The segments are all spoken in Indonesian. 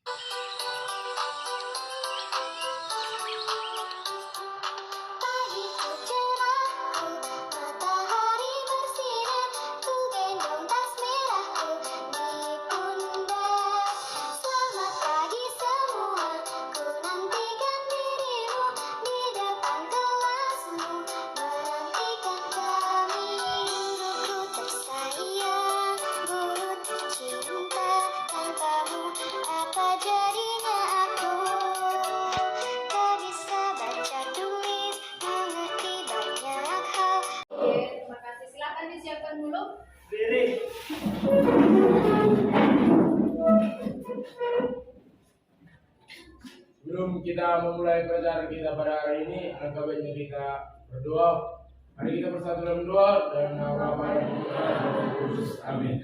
Pagiku cerahku, matahari bersinar, ku gendong tas merahku di pundak. Selamat pagi semua, ku nantikan dirimu di depan kelasmu, menantikan kami. Guruku tersayang, guru tercinta, tanpamu apa jadinya aku? Tak bisa baca tulis, mengerti banyak hal. Oke, terima kasih. Silakan disiapkan dulu. Sebelum kita memulai pelajaran kita pada hari ini, alangkah baiknya kita berdoa. Mari kita bersatu dalam doa dan nama Bapa dan Putra dan Roh Kudus. Amin.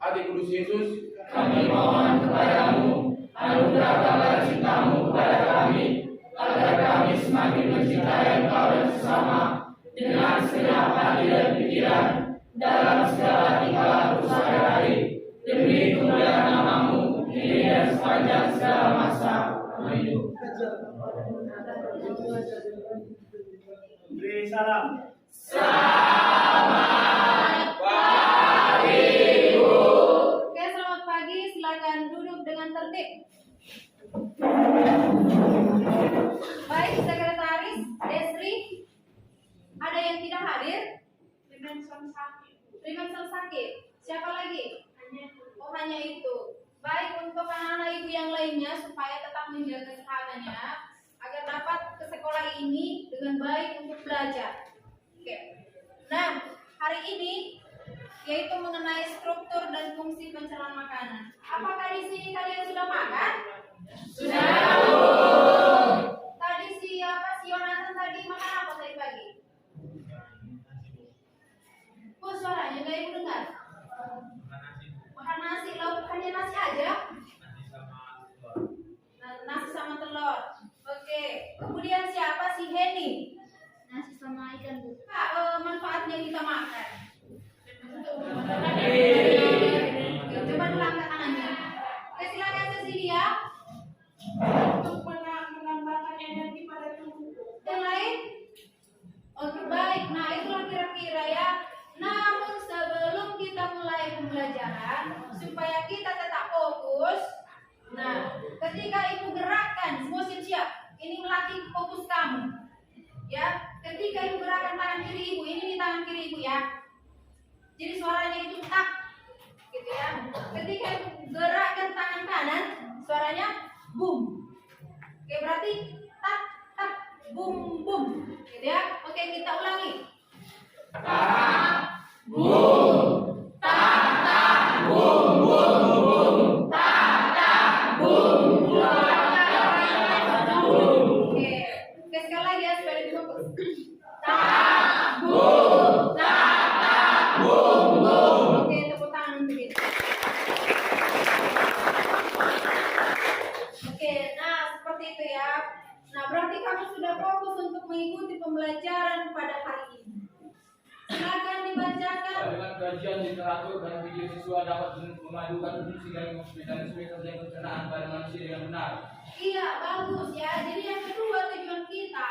Hati Kudus Yesus, kami mohon kepadamu, anugerahkanlah cintamu kepada kami, agar kami semakin mencintai Engkau dan sesama, dengan segenap hati dan pikiran, dalam segala tingkah laku sehari-hari, demi kemuliaan namamu, kini dan sepanjang segala masa. Amin. Beri salam. Oke, selamat pagi. Silakan duduk dengan tertib. Baik, sekretaris Desri, ada yang tidak hadir? Primensan sakit. Siapa lagi? Oh, hanya itu. Baik, untuk anak-anak ibu yang lainnya supaya tetap menjaga kesehatannya agar dapat ke sekolah ini dengan baik untuk belajar. Oke. Nah, hari ini yaitu mengenai struktur dan fungsi pencernaan makanan. Apakah di sini kalian sudah makan? Sudah. Tadi si Yonatan tadi makan apa tadi pagi? Oh, suaranya nggak ibu dengar? Makan nasi, lauk hanya nasi aja? Nasi sama telur. Oke. Kemudian siapa si Heni? Nasi sama ikan, Bu. Manfaatnya kita makan. Coba dulu angkat tangannya. Oke, silakan Cecilia. Untuk menambahkan energi pada tubuh. Yang lain? Oke, baik. Nah, itulah kira-kira ya. Namun sebelum kita mulai pembelajaran, supaya kita tetap fokus. Nah, ketika ibu gerakkan, semua siap-siap. Ini melatih fokus kamu. Ya, ketika ibu gerakkan tangan kiri ibu, ini di tangan kiri ibu ya. Jadi suaranya itu tak, gitu ya. Ketika ibu gerakkan tangan kanan, suaranya boom. Oke, berarti tak tak boom boom, gitu ya. Oke, kita ulangi. Oke, sekali lagi ya supaya lebih fokus. Oke, tepuk tangan untuk itu. Oke, nah seperti itu ya. Nah, berarti kamu sudah fokus untuk mengikuti pembelajaran pada hari ini. Silakan dibacakan. Dengan kajian literatur dan video siswa dapat memadukan fungsi dan mekanisme kerja pencernaan pada manusia yang benar. Iya, bagus ya. Jadi yang kedua tujuan kita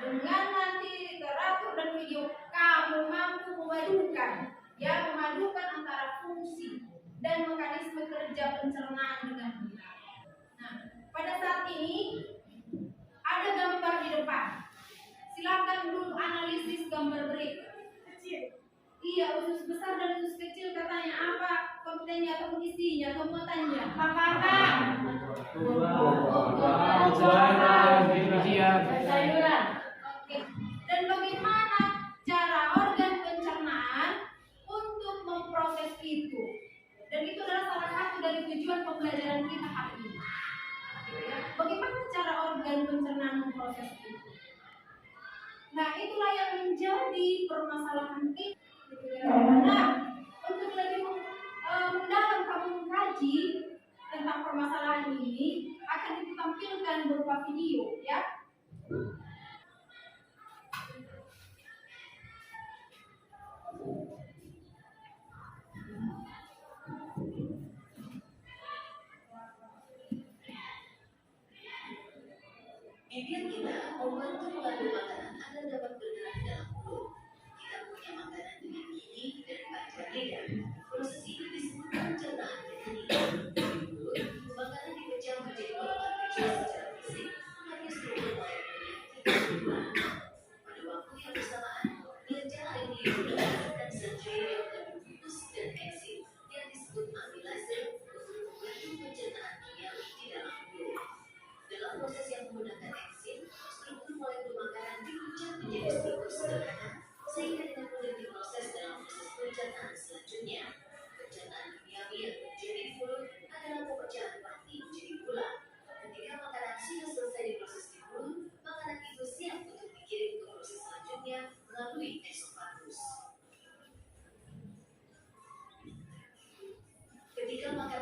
dengan nanti literatur dan video kamu mampu memadukan, ya memadukan antara fungsi dan mekanisme kerja pencernaan dengan benar. Nah, pada saat ini ada gambar di depan. Silakan dulu analisis gambar berikut. Iya, usus besar dan usus kecil katanya apa kontennya atau isinya, kemuatannya? Makanan. Sayuran. Oke. Dan bagaimana cara organ pencernaan untuk memproses itu? Dan itu adalah salah satu dari tujuan pembelajaran kita hari ini. Gitu ya. Bagaimana cara organ pencernaan memproses itu? Nah, itulah yang menjadi permasalahan kita. Gitu ya. Nah, untuk lebih mendalam kamu mengkaji tentang permasalahan ini akan ditampilkan berupa video, ya.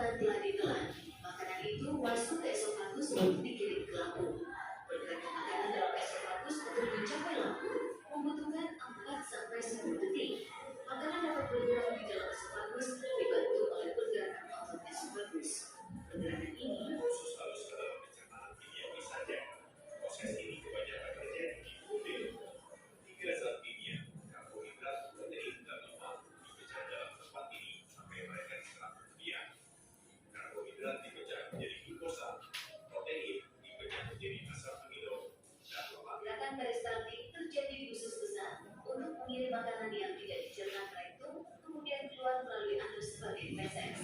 makanan telah ditelan, makanan itu masuk ke esofagus untuk dikirim ke lambung. Pergerakan makanan dalam esofagus untuk mencapai lambung membutuhkan 4-10 detik. Makanan dapat bergerak di dalam esofagus dibantu oleh pergerakan otot esofagus. Pergerakan ini khusus harus ke dalam pencernaan kimiawi saja. Proses ini kebanyakan terjadi di kulit. Hingga saat kimia, karbohidrat, protein, dan lemak dipecah dalam tempat ini sampai mereka diserap kemudian. Karbohidrat dipecah menjadi glukosa, protein dipecah menjadi asam amino, dan lemak. gerakan peristaltik terjadi di usus besar untuk mengirim makanan yang tidak dicerna ke rektum kemudian keluar melalui anus sebagai feses.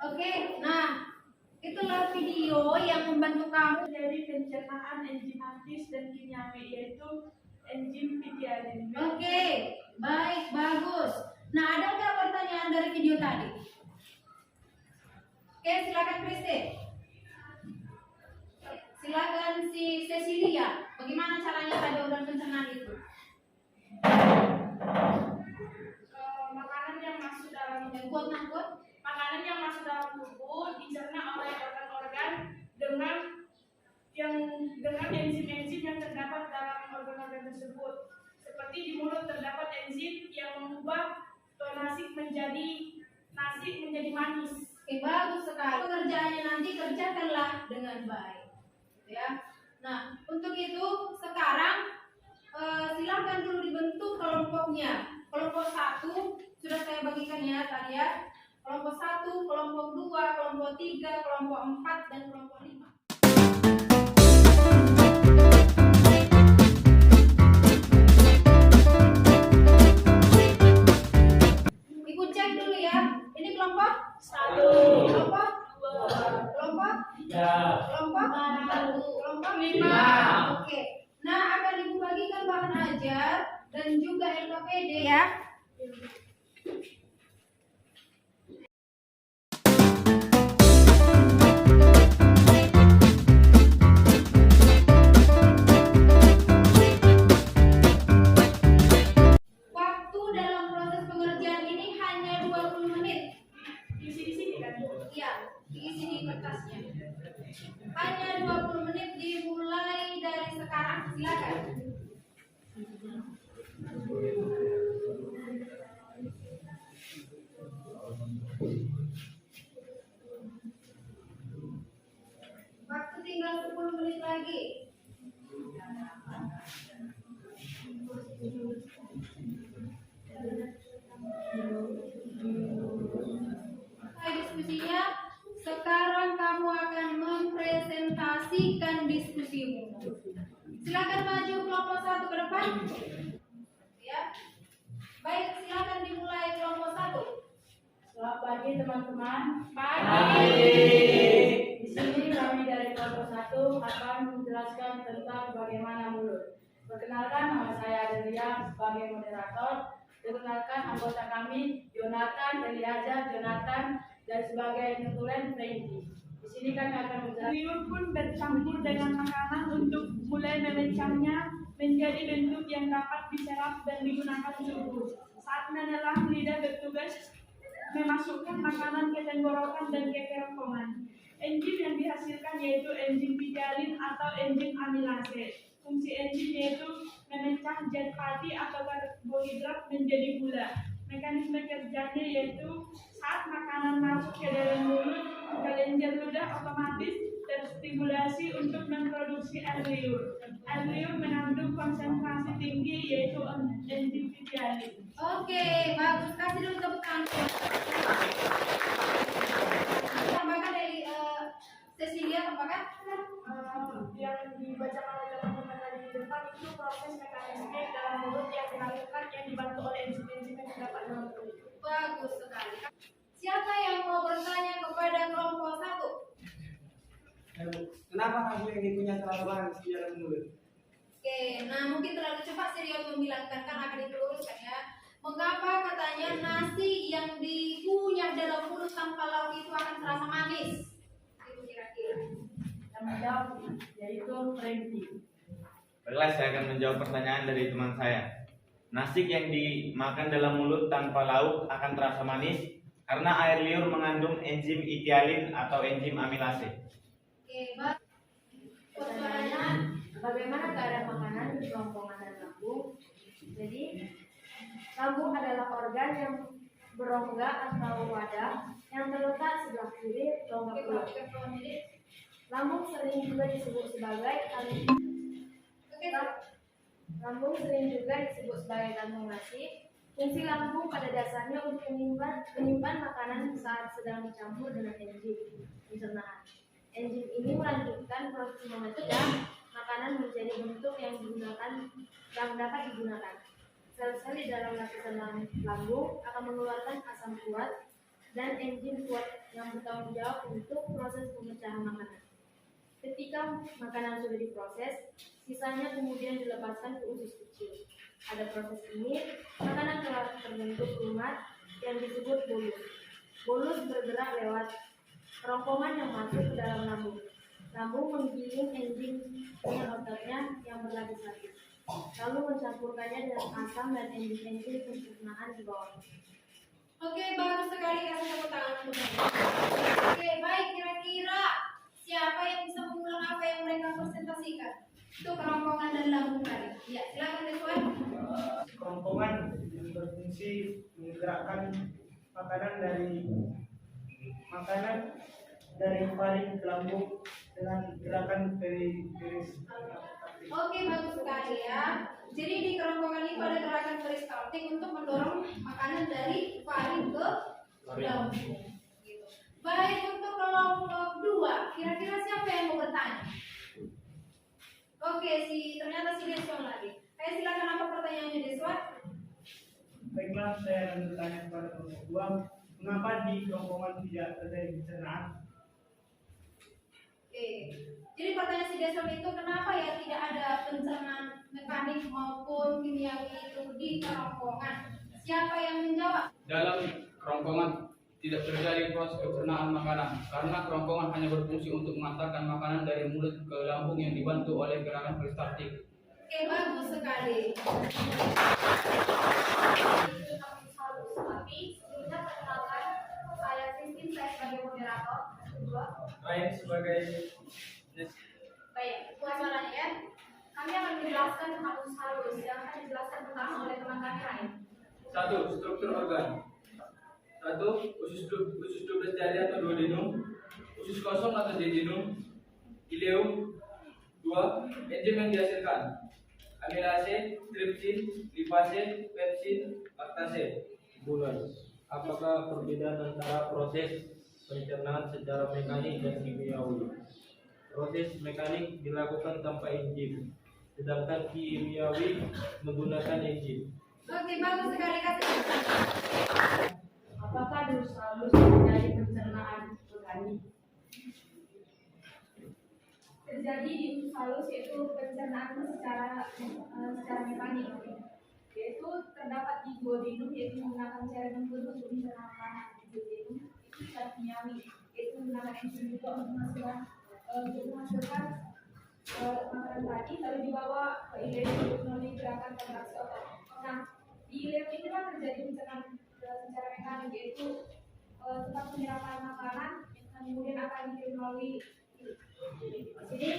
Oke, nah itulah video yang membantu kamu. Dari pencernaan enzimatis dan kimiawi yaitu enzim pitialin. Oke, baik, bagus. Nah, ada nggak pertanyaan dari video tadi? Oke, silakan Kristi. Silakan si Cecilia. Bagaimana caranya tadi organ pencernaan itu? Makanan yang masuk dalam Kuat. makanan yang masuk dalam tubuh dicerna oleh organ-organ dengan enzim-enzim yang terdapat dalam organ-organ tersebut. Seperti di mulut terdapat enzim yang mengubah nasi menjadi manis. Oke, bagus sekali. Pekerjaannya nanti kerjakanlah dengan baik. Ya. Nah, untuk itu sekarang silakan dulu dibentuk kelompoknya. Kelompok 1 sudah saya bagikan ya tadi ya. Kelompok 1, kelompok 2, kelompok 3, kelompok 4 dan kelompok 5. Ikut cek dulu ya. Ini kelompok 1, kelompok 2, kelompok 3, kelompok 4, kelompok 5. Oke. Nah, akan Ibu bagikan bahan ajar dan juga LKPD ya. Waktu dalam proses pengerjaan ini hanya 20 menit. Isi di sini kan? Iya, diisi di kertasnya. Hanya 20 menit dimulai dari sekarang. Silakan. Waktu tinggal 10 menit lagi. Nah, diskusinya sekarang kamu akan mempresentasikan diskusimu. Silakan maju kelompok 1 ke depan. Ya. Baik, silakan dimulai kelompok 1. Selamat pagi teman-teman. Di sini kami dari kelompok 1 akan menjelaskan tentang bagaimana mulut. Perkenalkan, nama saya Adelia sebagai moderator. Perkenalkan anggota kami Jonathan, Eliaza, Jonathan, dan sebagai nutulen Frankie. Di sini kami akan menjelaskan. Liur pun bercampur dengan makanan untuk mulai memecahnya menjadi bentuk yang dapat diserap dan digunakan tubuh. Saat menelan, lidah bertugas memasukkan makanan ke tenggorokan dan ke kerongkongan. Enzim yang dihasilkan yaitu enzim pitialin atau enzim amilase. Fungsi enzim yaitu memecah zat fatty atau karbohidrat menjadi gula. Mekanisme kerjanya yaitu saat makanan masuk ke dalam mulut, kelenjar ludah otomatis terstimulasi untuk memproduksi air liur. Air liur mengandung konsentrasi tinggi yaitu enzim pitialin. Oke, bagus. Kasih dulu tepuk tangan. Tambahkan dari Cecilia, tambahkan. Yang dibacakan oleh teman-teman tadi di depan itu proses mekanisme dalam mulut yang dilakukan yang dibantu oleh enzim-enzim yang terdapat dalam mulut. Bagus sekali. Siapa yang mau bertanya kepada kelompok 1? Kenapa kamu yang punya terlalu di dalam mulut? Oke, nah mungkin terlalu cepat Sirius membilangkan, kan akan diteluruskan ya. Mengapa katanya nasi yang dikunyah dalam mulut tanpa lauk itu akan terasa manis? Itu kira-kira. Yang menjawab yaitu Frankie. Baiklah, saya akan menjawab pertanyaan dari teman saya. Nasi yang dimakan dalam mulut tanpa lauk akan terasa manis karena air liur mengandung enzim itialin atau enzim amilase. Oke, baik. Pertanyaan, bagaimana keadaan makanan di kerongkongan dan lambung? Jadi, lambung adalah organ yang berongga atau wadah yang terletak sebelah kiri rongga perut. Lambung sering juga disebut sebagai kantong nasi. Fungsi lambung pada dasarnya untuk menyimpan makanan saat sedang dicampur dengan enzim pencernaan. Enzim ini melanjutkan proses membentuk makanan menjadi bentuk yang dapat digunakan. Sel-sel di dalam lapisan lambung akan mengeluarkan asam kuat dan enzim kuat yang bertanggung jawab untuk proses pemecahan makanan. Ketika makanan sudah diproses, sisanya kemudian dilepaskan ke usus kecil. Pada proses ini, makanan telah terbentuk lumat yang disebut bolus. Bolus bergerak lewat kerongkongan yang masuk ke dalam lambung. Lambung menggiling enzim dengan ototnya yang berlapis-lapis, lalu mencampurkannya dengan asam dan enzim pencernaan di bawah. Oke, bagus sekali, kasih tepuk tangan untuk mereka. Oke, baik, kira-kira siapa yang bisa mengulang apa yang mereka presentasikan? Itu kerongkongan dan lambung tadi. Ya, silakan Deswan. Kerongkongan yang berfungsi menggerakkan makanan dari faring ke lambung dengan gerakan peristaltik. Oke, bagus sekali ya. Jadi di kerongkongan itu ada gerakan peristaltik untuk mendorong makanan dari faring ke lambung. Gitu. Baik, untuk kelompok 2, kira-kira siapa yang mau bertanya? Oke, ternyata si Deswan lagi. Silakan, apa pertanyaannya Deswan? Baiklah, saya akan bertanya kepada kelompok 2, mengapa di kerongkongan tidak terjadi pencernaan? Oke, jadi pertanyaan si Deswan itu kenapa ya tidak ada pencernaan mekanik maupun kimiawi itu di kerongkongan? Siapa yang menjawab? Dalam kerongkongan tidak terjadi proses pencernaan makanan karena kerongkongan hanya berfungsi untuk mengantarkan makanan dari mulut ke lambung yang dibantu oleh gerakan peristaltik. Oke, bagus sekali. Tapi sebelumnya perkenalkan, saya Sistem, saya sebagai moderator. Lain sebagai Baik, suaranya ya. Kami akan menjelaskan tentang usus halus yang akan dijelaskan pertama oleh teman kami lain. 1. Struktur organ. 1. Usus double jari atau duodenum, usus kosong atau jejunum, ileum. 2. Enzim yang dihasilkan: amilase, tripsin, lipase, pepsin, laktase. Bulan. Apakah perbedaan antara proses pencernaan secara mekanik dan kimiawi? Proses mekanik dilakukan tanpa enzim, sedangkan kimiawi menggunakan enzim. Oke, bagus sekali, kasih. Apakah di usus halus terjadi pencernaan organik? Terjadi di usus halus yaitu pencernaan secara mekanik, yaitu terdapat di duodenum, yaitu menggunakan cairan lembut untuk mencerna makanan. Di duodenum itu secara kimiawi, yaitu menggunakan enzim juga untuk menghasilkan makanan tadi, lalu dibawa ke ileum untuk melalui gerakan kontraksi otot. Nah, di ileum inilah terjadi pencernaan secara mekanik, yaitu tempat penyerapan makanan yang kemudian akan dikirim melalui. Jadi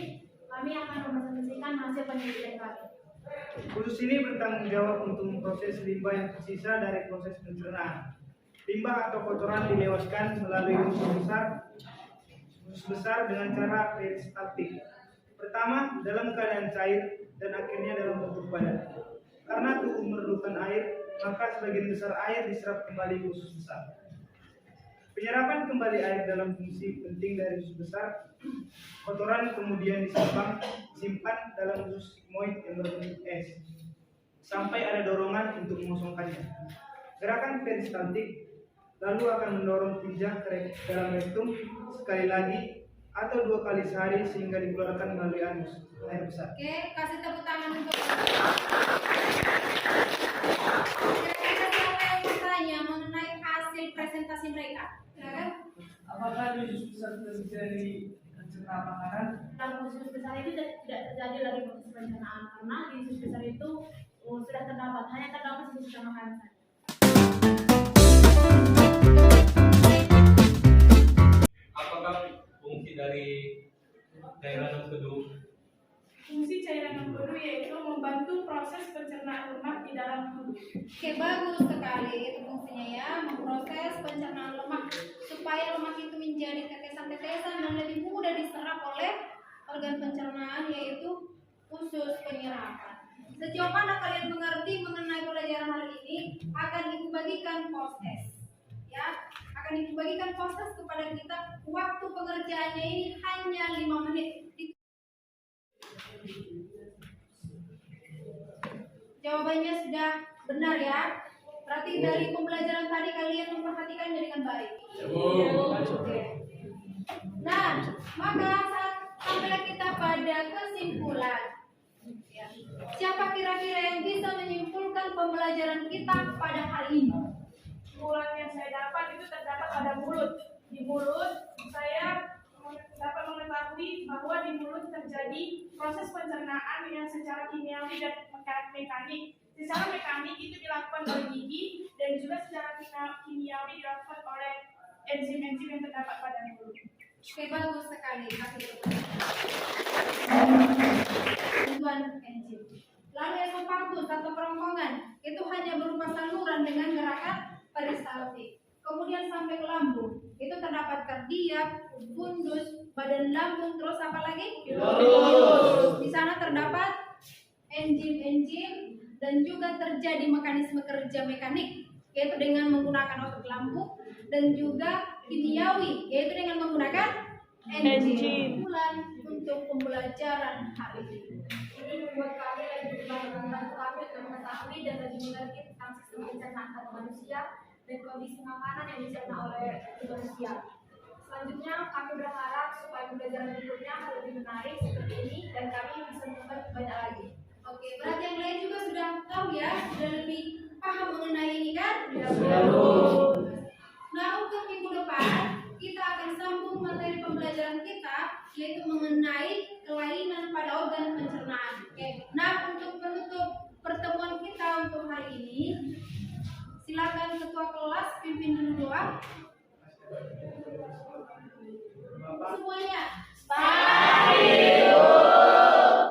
kami akan mempresentasikan hasil penelitian kami. usus ini bertanggung jawab untuk memproses limbah yang tersisa dari proses pencernaan. Limbah atau kotoran dilewaskan melalui usus besar dengan cara peristaltik. Pertama, dalam keadaan cair dan akhirnya dalam bentuk padat. Karena tubuh memerlukan air, maka sebagian besar air diserap kembali ke usus besar. Penyerapan kembali air dalam fungsi penting dari usus besar. Kotoran kemudian disimpan dalam usus sigmoid yang berbentuk S sampai ada dorongan untuk mengosongkannya. Gerakan peristaltik lalu akan mendorong pijak ke dalam rektum sekali lagi atau 2 kali sehari sehingga dikeluarkan melalui anus air besar. Oke, kasih tepuk tangan untuk. Kira-kira siapa yang bertanya mengenai hasil presentasi mereka? Silakan. Apakah di usus besar terjadi pencernaan makanan? dalam usus besar itu tidak terjadi lagi proses pencernaan karena di usus besar itu sudah terdapat hanya terdapat sisa makanan saja. Apakah fungsi dari cairan empedu? Fungsi cairan empedu yaitu membantu proses pencernaan lemak di dalam tubuh. Oke, bagus sekali itu fungsinya ya, memproses pencernaan lemak supaya lemak itu menjadi tetesan-tetesan dan lebih mudah diserap oleh organ pencernaan yaitu usus penyerapan. Sejauh mana kalian mengerti mengenai pelajaran hari ini akan ibu bagikan post-test ya, akan ibu bagikan post-test kepada kita. Waktu pengerjaannya ini hanya 5 menit. Jawabannya sudah benar ya. Berarti dari pembelajaran tadi kalian memperhatikannya dengan baik. Oke. Nah, maka sampailah kita pada kesimpulan. Ya. Siapa kira-kira yang bisa menyimpulkan pembelajaran kita pada hari ini? Kesimpulan yang saya dapat itu terdapat pada mulut. Di mulut saya dapat mengetahui bahwa di mulut terjadi proses pencernaan yang secara kimiawi dan mekanik. Secara mekanik itu dilakukan oleh gigi dan juga secara kimiawi dilakukan oleh enzim-enzim yang terdapat pada mulut. Oke, bagus sekali. Bantuan enzim. Lalu esophagus atau kerongkongan itu hanya berupa saluran dengan gerakan peristaltik. Kemudian sampai ke lambung itu terdapat kardiak, fundus, badan lambung, terus apa lagi? Di sana terdapat enzim-enzim dan juga terjadi mekanisme kerja mekanik yaitu dengan menggunakan otot lambung dan juga kimiawi yaitu dengan menggunakan enzim. Untuk pembelajaran hari ini. Ini membuat kalian lebih membantu kami untuk mengetahui dan lebih mengerti tentang sistem pencernaan pada manusia dan kondisi makanan yang dicerna oleh manusia. Selanjutnya kami berharap supaya pembelajaran berikutnya lebih menarik seperti ini dan kami bisa membuat banyak lagi. Oke, berarti yang lain juga sudah tahu ya, sudah lebih paham mengenai ini kan? Nah, untuk minggu depan kita akan sambung materi pembelajaran kita yaitu mengenai kelainan pada organ pencernaan. Oke. Nah, untuk penutup pertemuan kita untuk hari ini, silakan ketua kelas pimpin dulu doa.